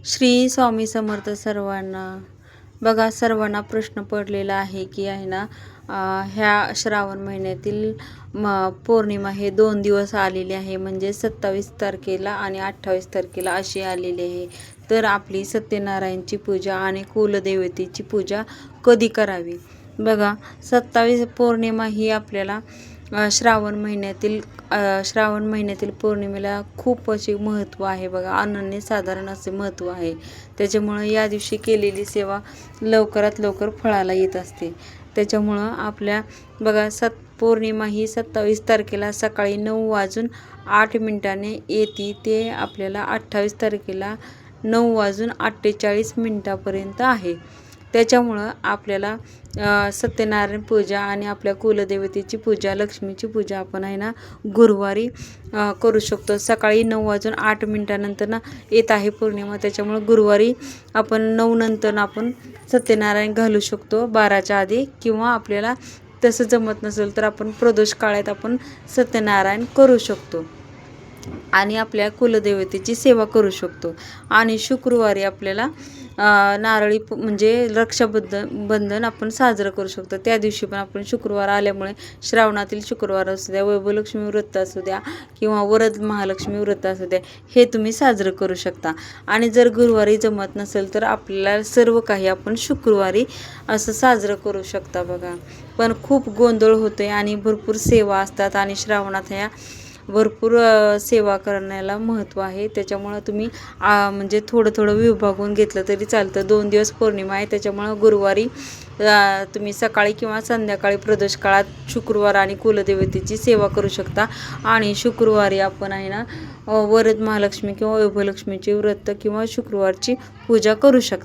श्री स्वामी समर्थ सर्वांना. बघा, सर्वांना प्रश्न पडलेला आहे की आहे ना, ह्या श्रावण महिन्यातील पौर्णिमा हे 2 दिवस आलेले आहे, म्हणजे 27 तारखेला आणि 28 तारखेला अशी आलेली आहे. तर आपली सत्यनारायणची पूजा आणि कुलदेवतेची पूजा कधी करावी? बघा, 27 पौर्णिमा ही आपल्याला श्रावण महिन्यातील पौर्णिमेला खूप असे महत्त्व आहे. बघा, अनन्यसाधारण असे महत्त्व आहे. त्याच्यामुळं या दिवशी केलेली सेवा लवकरात लवकर फळाला येत असते. त्याच्यामुळं आपल्या बघा, पौर्णिमा ही 27 तारखेला सकाळी 9:08 येते, ते आपल्याला 28 तारखेला 9:48 आहे. त्याच्यामुळं आपल्याला सत्यनारायण पूजा आणि आपल्या कुलदेवतेची पूजा, लक्ष्मीची पूजा आपण आहे ना गुरुवारी करू शकतो. सकाळी 9:08 नंतर येत आहे पौर्णिमा, त्याच्यामुळं गुरुवारी आपण 9 नंतर आपण सत्यनारायण घालू शकतो 12च्या आधी, किंवा आपल्याला तसं जमत नसेल तर आपण प्रदोष काळात आपण सत्यनारायण करू शकतो आणि आपल्या कुलदेवतेची सेवा करू शकतो. आणि शुक्रवारी आपल्याला नारळी म्हणजे रक्षाबंधन आपण साजरं करू शकतो. त्या दिवशी पण आपण शुक्रवार आल्यामुळे श्रावणातील शुक्रवार असू द्या, वैभवलक्ष्मी व्रत असू द्या किंवा वरद महालक्ष्मी व्रत असू द्या, हे तुम्ही साजरं करू शकता. आणि जर गुरुवारी जमत नसेल तर आपल्याला सर्व काही आपण शुक्रवारी असं साजरं करू शकता. बघा, पण खूप गोंधळ होतोय आणि भरपूर सेवा असतात आणि श्रावणात ह्या भरपूर सेवा करण्याला महत्त्व आहे. त्याच्यामुळं तुम्ही म्हणजे थोडं विभागून घेतलं तरी चालतं. 2 दिवस पौर्णिमा आहे, त्याच्यामुळं गुरुवारी तुम्ही सकाळी किंवा संध्याकाळी प्रदोष काळात शुक्रवार आणि कुलदेवतेची सेवा करू शकता. आणि शुक्रवारी आपण आहे ना वरद महालक्ष्मी किंवा वैभवलक्ष्मीची व्रत किंवा शुक्रवारची पूजा करू शकता.